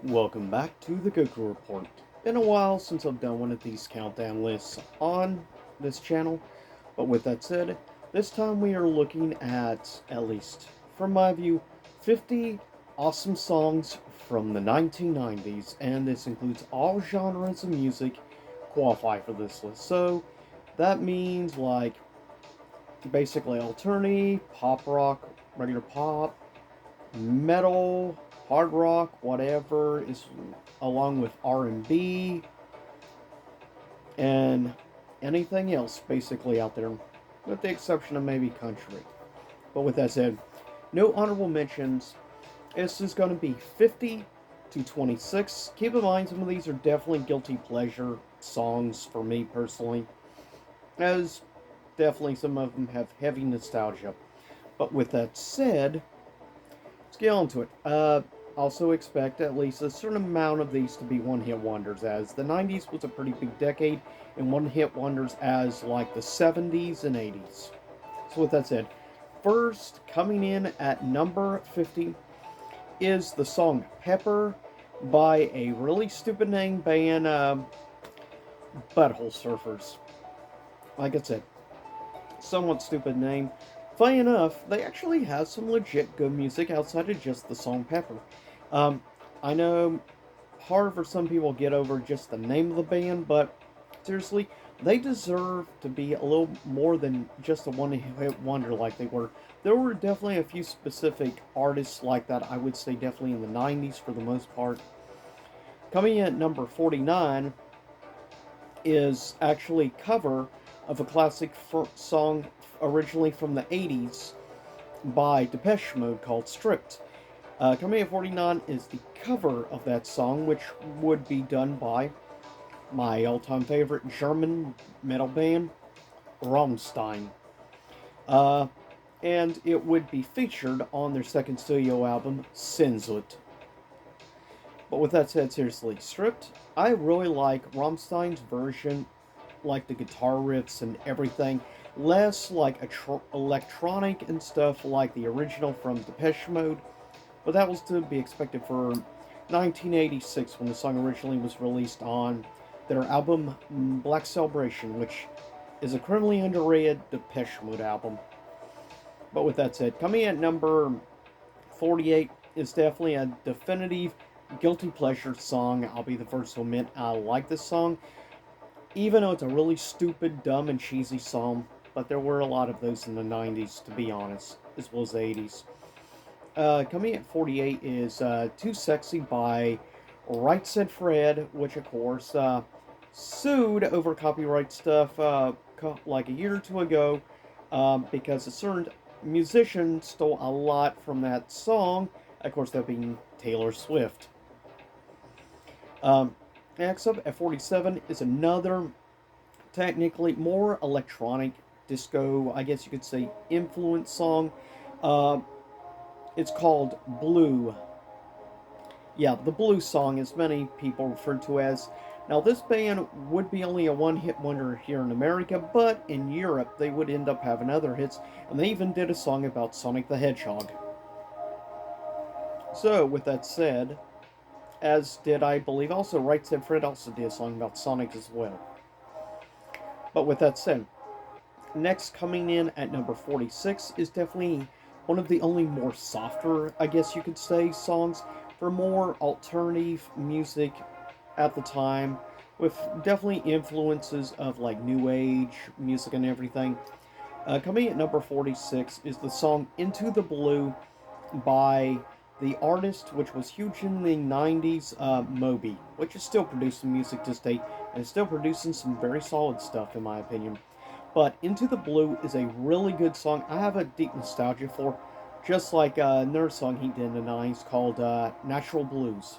Welcome back to the Goku Report. Been a while since I've done one of these countdown lists on this channel, but with that said, this time we are looking at least from my view, 50 awesome songs from the 1990s, and this includes all genres of music qualify for this list. So that means like basically alternative, pop rock, regular pop, metal, hard rock, whatever is along with R&B and anything else basically out there with the exception of maybe country. But with that said, no honorable mentions. This is going to be 50 to 26. Keep in mind some of these are definitely guilty pleasure songs for me personally, as definitely some of them have heavy nostalgia. But with that said, let's get on to it. Also expect at least a certain amount of these to be one-hit wonders, as the 90s was a pretty big decade, and one-hit wonders as like the 70s and 80s. So with that said, first coming in at number 50 is the song Pepper by a really stupid name band, Butthole Surfers. Like I said, somewhat stupid name. Funny enough, they actually have some legit good music outside of just the song Pepper. Um, I know hard for some people to get over just the name of the band, but seriously, they deserve to be a little more than just a one-hit wonder like they were. There were definitely a few specific artists like that, I would say definitely in the 90s for the most part. Coming in at number 49 is actually cover of a classic song originally from the 80s by Depeche Mode called Stripped. Coming at 49 is the cover of that song, which would be done by my all-time favorite German metal band, Rammstein. Uh, and it would be featured on their second studio album, Sehnsucht. But with that said, seriously, Stripped, I really like Rammstein's version, like the guitar riffs and everything, less like electronic and stuff like the original from Depeche Mode, but that was to be expected for 1986 when the song originally was released on their album Black Celebration, which is a criminally underrated Depeche Mode album. But with that said, coming at number 48 is definitely a definitive guilty pleasure song. I'll be the first to admit I like this song, even though it's a really stupid, dumb, and cheesy song. But there were a lot of those in the 90s, to be honest, as well as the 80s. Coming at 48 is Too Sexy by Right Said Fred, which, of course, sued over copyright stuff like a year or two ago because a certain musician stole a lot from that song. Of course, that being Taylor Swift. Um, Next up at 47 is another technically more electronic disco, I guess you could say, influence song. Uh, it's called Blue. Yeah, the Blue Song, as many people refer to as. Now, this band would be only a one-hit wonder here in America, but in Europe they would end up having other hits, and they even did a song about Sonic the Hedgehog. So, with that said, as did I believe also Right Said Fred also did a song about Sonic as well. But with that said, next coming in at number 46 is definitely one of the only more softer, I guess you could say, songs for more alternative music at the time, with definitely influences of like new age music and everything. Coming at number 46 is the song Into the Blue by the artist, which was huge in the 90s, Moby, which is still producing music to this day and is still producing some very solid stuff, in my opinion. But Into the Blue is a really good song. I have a deep nostalgia for, just like another song he did in the 90s called Natural Blues.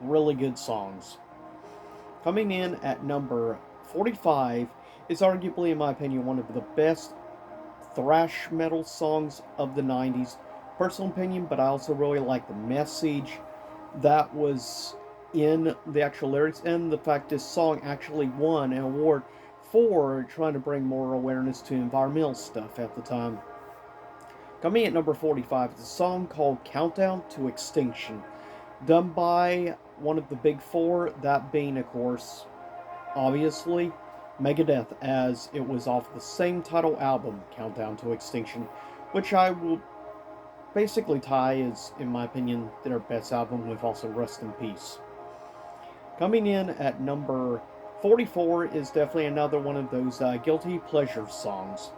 Really good songs. Coming in at number 45 is arguably, in my opinion, one of the best thrash metal songs of the 90s. Personal opinion, but I also really like the message that was in the actual lyrics and the fact this song actually won an award for trying to bring more awareness to environmental stuff at the time. Coming at number 45 is a song called Countdown to Extinction done by one of the big four, that being, of course, obviously, Megadeth, as it was off the same title album, Countdown to Extinction, which I will basically tie as, in my opinion, their best album with also Rest in Peace. Coming in at number 44 is definitely another one of those guilty pleasure songs.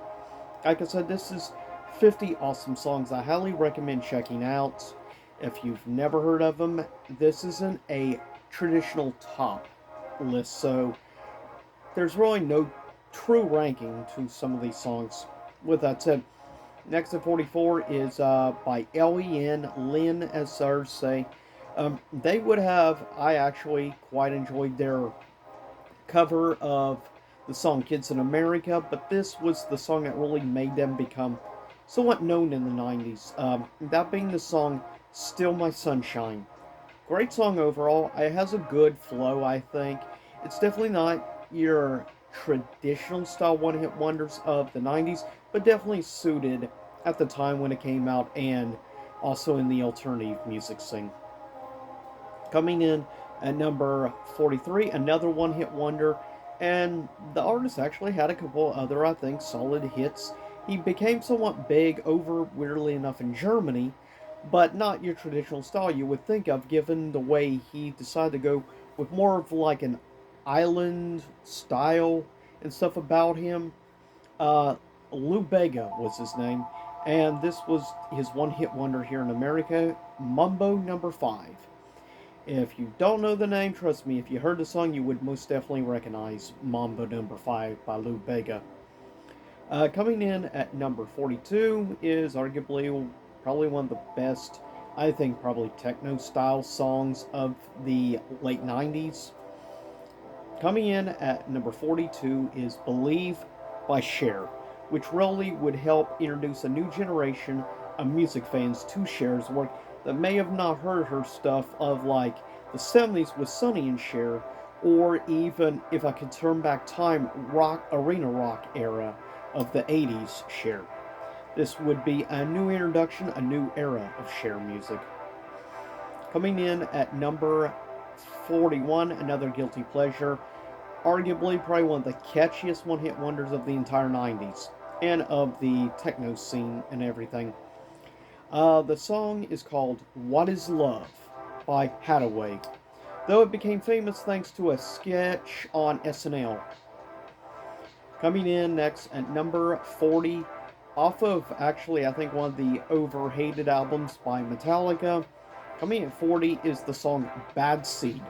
Like I said, this is 50 awesome songs I highly recommend checking out. If you've never heard of them, this isn't a traditional top list, so there's really no true ranking to some of these songs. With that said, next at 44 is by LEN, Lynn, as others say. They would have, I actually quite enjoyed their cover of the song Kids in America, but this was the song that really made them become somewhat known in the 90s. That being the song Still My Sunshine. Great song overall. It has a good flow, I think. It's definitely not your traditional style one hit wonders of the 90s, but definitely suited at the time when it came out and also in the alternative music scene. Coming in at number 43, another one hit wonder, and the artist actually had a couple other, I think, solid hits. He became somewhat big over, weirdly enough, in Germany, but not your traditional style you would think of, given the way he decided to go with more of like an island style and stuff about him. Uh, Lou Bega was his name, and this was his one hit wonder here in America, Mumbo Number 5. If you don't know the name, trust me, if you heard the song, you would most definitely recognize Mambo Number 5 by Lou Bega. Coming in at number 42 is arguably probably one of the best, I think, probably techno style songs of the late 90s. Coming in at number 42 is Believe by Cher, which really would help introduce a new generation of music fans to Cher's work that may have not heard her stuff of like the 70s with Sonny and Cher, or even if I could turn back time, rock arena rock era of the 80s Cher. This would be a new introduction, a new era of Cher music. Coming in at number 41, another guilty pleasure, arguably probably one of the catchiest one hit wonders of the entire 90s and of the techno scene and everything. The song is called What Is Love by Hathaway, though it became famous thanks to a sketch on SNL. Coming in next at number 40, off of actually I think one of the overhated albums by Metallica, coming at 40 is the song Bad Seed.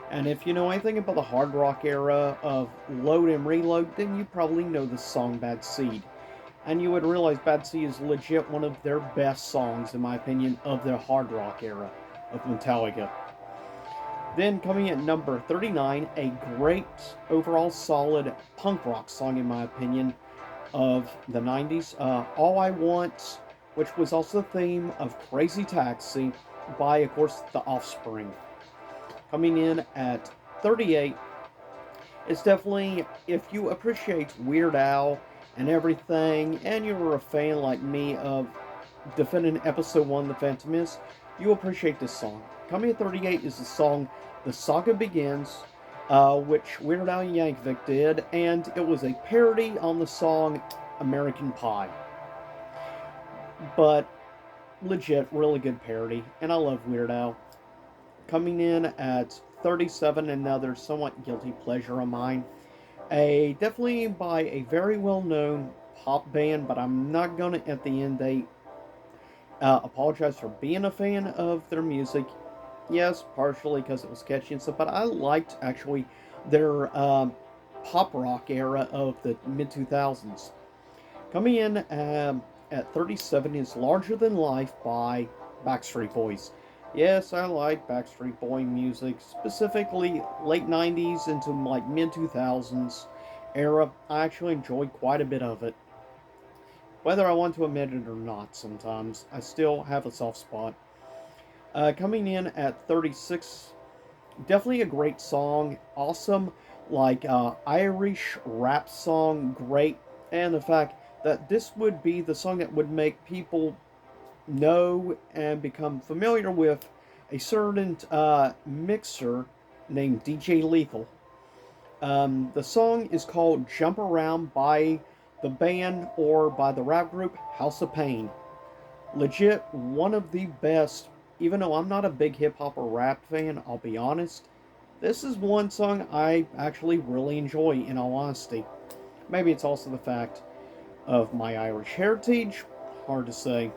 And if you know anything about the hard rock era of Load and Reload, then you probably know the song Bad Seed. And you would realize Bad Seed is legit one of their best songs, in my opinion, of their hard rock era of Metallica. Then coming at number 39, a great overall solid punk rock song, in my opinion, of the 90s. All I Want, which was also the theme of Crazy Taxi by, of course, The Offspring. Coming in at 38, it's definitely, if you appreciate Weird Al and everything, and you're a fan like me of Defending Episode 1, The Phantom Menace, you appreciate this song. Coming at 38 is the song The Saga Begins, which Weird Al Yankovic did, and it was a parody on the song American Pie. But legit, really good parody, and I love Weird Al. Coming in at 37, another somewhat guilty pleasure of mine. Definitely by a very well-known pop band, but I'm not gonna at the end they apologize for being a fan of their music. Yes, partially because it was catchy and stuff, but I liked actually their pop rock era of the mid 2000s. Coming in at 37 is Larger Than Life by Backstreet Boys. Yes, I like Backstreet Boy music, specifically late 90s into like mid 2000s era. I actually enjoyed quite a bit of it. Whether I want to admit it or not sometimes, I still have a soft spot. Coming in at 36, definitely a great song. Awesome, like Irish rap song, great. And the fact that this would be the song that would make people know and become familiar with a certain mixer named DJ Lethal. The song is called Jump Around by the band or by the rap group House of Pain. Legit one of the best, even though I'm not a big hip hop or rap fan, I'll be honest. This is one song I actually really enjoy, in all honesty. Maybe it's also the fact of my Irish heritage, hard to say.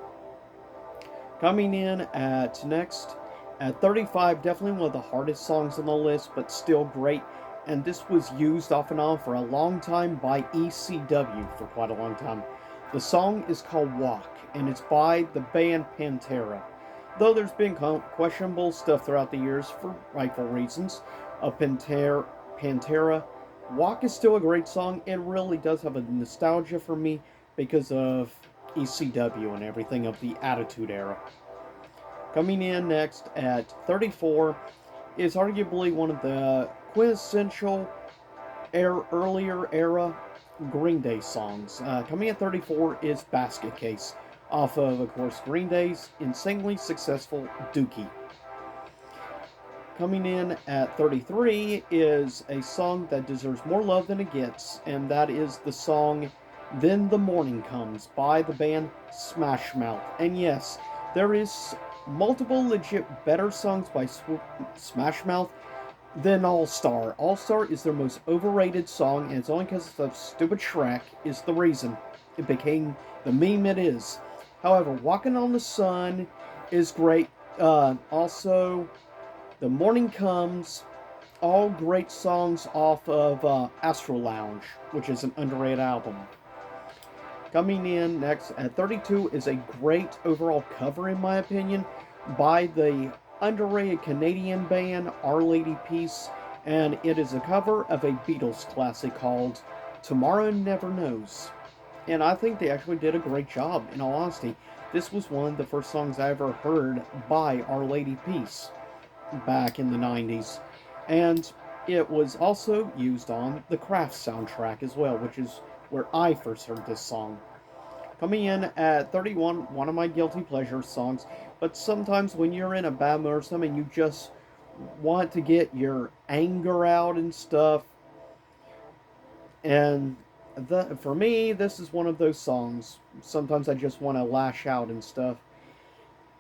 Coming in at next, at 35, definitely one of the hardest songs on the list, but still great. And this was used off and on for a long time by ECW for quite a long time. The song is called Walk, and it's by the band Pantera. Though there's been questionable stuff throughout the years for rightful reasons of Pantera, Walk is still a great song. It really does have a nostalgia for me because of ECW and everything of the Attitude Era. Coming in next at 34 is arguably one of the quintessential earlier era Green Day songs. Coming at 34 is Basket Case, off of course, Green Day's insanely successful Dookie. Coming in at 33 is a song that deserves more love than it gets, and that is the song Then the Morning Comes by the band Smash Mouth. And yes, there is multiple legit better songs by Smash Mouth than All Star. All Star is their most overrated song, and it's only because of stupid Shrek is the reason it became the meme it is. However, Walking on the Sun is great. Also, The Morning Comes, all great songs off of Astro Lounge, which is an underrated album. Coming in next at 32 is a great overall cover, in my opinion, by the underrated Canadian band Our Lady Peace, and it is a cover of a Beatles classic called Tomorrow Never Knows. And I think they actually did a great job, in all honesty. This was one of the first songs I ever heard by Our Lady Peace back in the 90s. And it was also used on the Craft soundtrack as well, which is where I first heard this song. Coming in at 31, one of my guilty pleasure songs, but sometimes when you're in a bad mood or something, you just want to get your anger out and stuff. And for me, this is one of those songs. Sometimes I just want to lash out and stuff,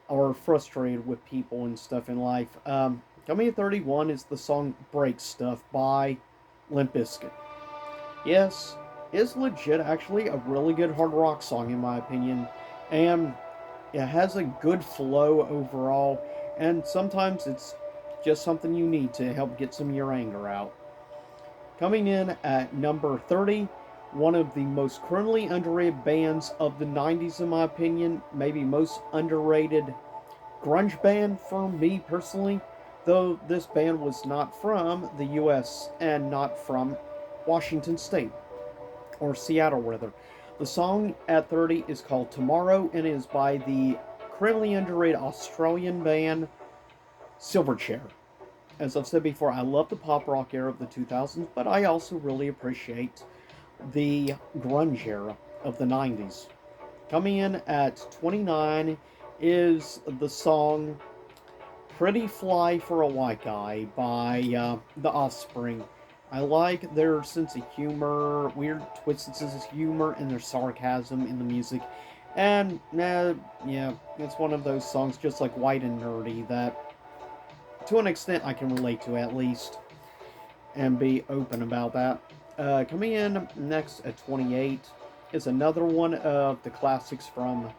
or frustrated with people and stuff in life. Coming at 31 is the song Break Stuff by Limp Bizkit. Yes, it's legit actually a really good hard rock song in my opinion, and it has a good flow overall, and sometimes it's just something you need to help get some of your anger out. Coming in at number 30, one of the most criminally underrated bands of the 90s in my opinion, maybe most underrated grunge band for me personally, though this band was not from the US and not from Washington State, or Seattle rather. The song at 30 is called Tomorrow and is by the criminally underrated Australian band Silverchair. As I've said before, I love the pop rock era of the 2000s, but I also really appreciate the grunge era of the 90s. Coming in at 29 is the song Pretty Fly for a White Guy by The Offspring. I like their sense of humor, weird twisted sense of humor, and their sarcasm in the music. And, yeah, it's one of those songs just like White and Nerdy that, to an extent, I can relate to at least, and be open about that. Coming in next at 28 is another one of the classics from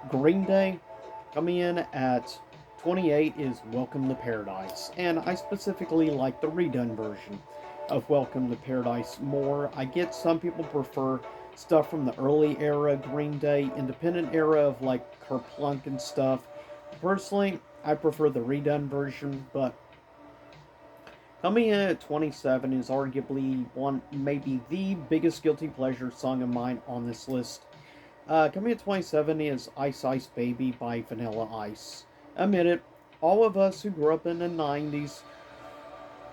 Green Day. Coming in at 28 is Welcome to Paradise, and I specifically like the redone version of Welcome to Paradise more. I get some people prefer stuff from the early era Green Day, independent era of like Kerplunk and stuff. Personally, I prefer the redone version, but coming in at 27 is arguably one, maybe the biggest guilty pleasure song of mine on this list. Coming at 27 is Ice Ice Baby by Vanilla Ice. Admit it, all of us who grew up in the 90s,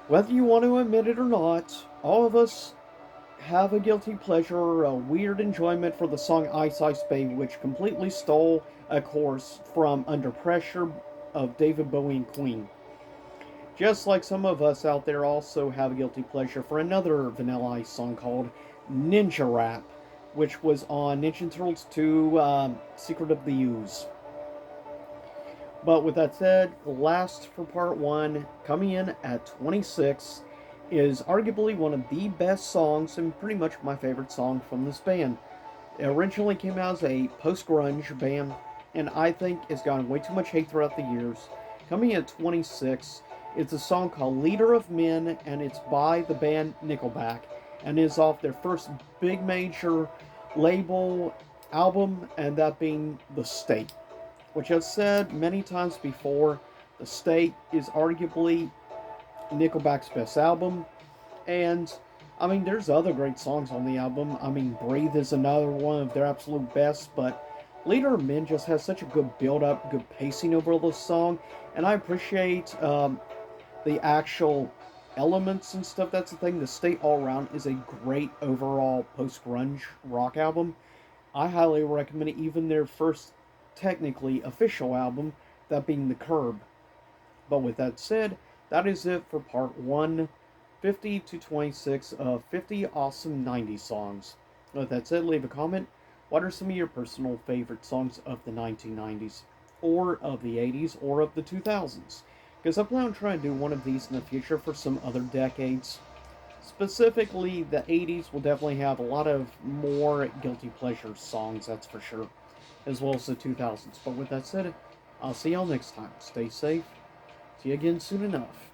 whether you want to admit it or not, all of us have a guilty pleasure or a weird enjoyment for the song Ice Ice Baby, which completely stole a course from Under Pressure of David Bowie and Queen. Just like some of us out there also have a guilty pleasure for another Vanilla Ice song called Ninja Rap, which was on Ninja Turtles 2 Secret of the Ooze. But with that said, last for part 1, coming in at 26, is arguably one of the best songs and pretty much my favorite song from this band. It originally came out as a post-grunge band, and I think it's gotten way too much hate throughout the years. Coming in at 26, it's a song called Leader of Men, and it's by the band Nickelback, and is off their first big major label album, and that being The State. Which I've said many times before, The State is arguably Nickelback's best album, and I mean, there's other great songs on the album. I mean, Breathe is another one of their absolute best, but Leader of Men just has such a good build-up, good pacing over the song, and I appreciate the actual elements and stuff. That's the thing. The State all around is a great overall post-grunge rock album. I highly recommend it, even their first technically official album, that being The Curb. But with that said, that is it for part 1, 50 to 26 of 50 awesome 90s songs. With that said, leave a comment. What are some of your personal favorite songs of the 1990s, or of the 80s, or of the 2000s? Because I plan on trying to do one of these in the future for some other decades. Specifically, the 80s will definitely have a lot of more guilty pleasure songs, that's for sure, as well as the 2000s. But with that said, I'll see y'all next time. Stay safe. See you again soon enough.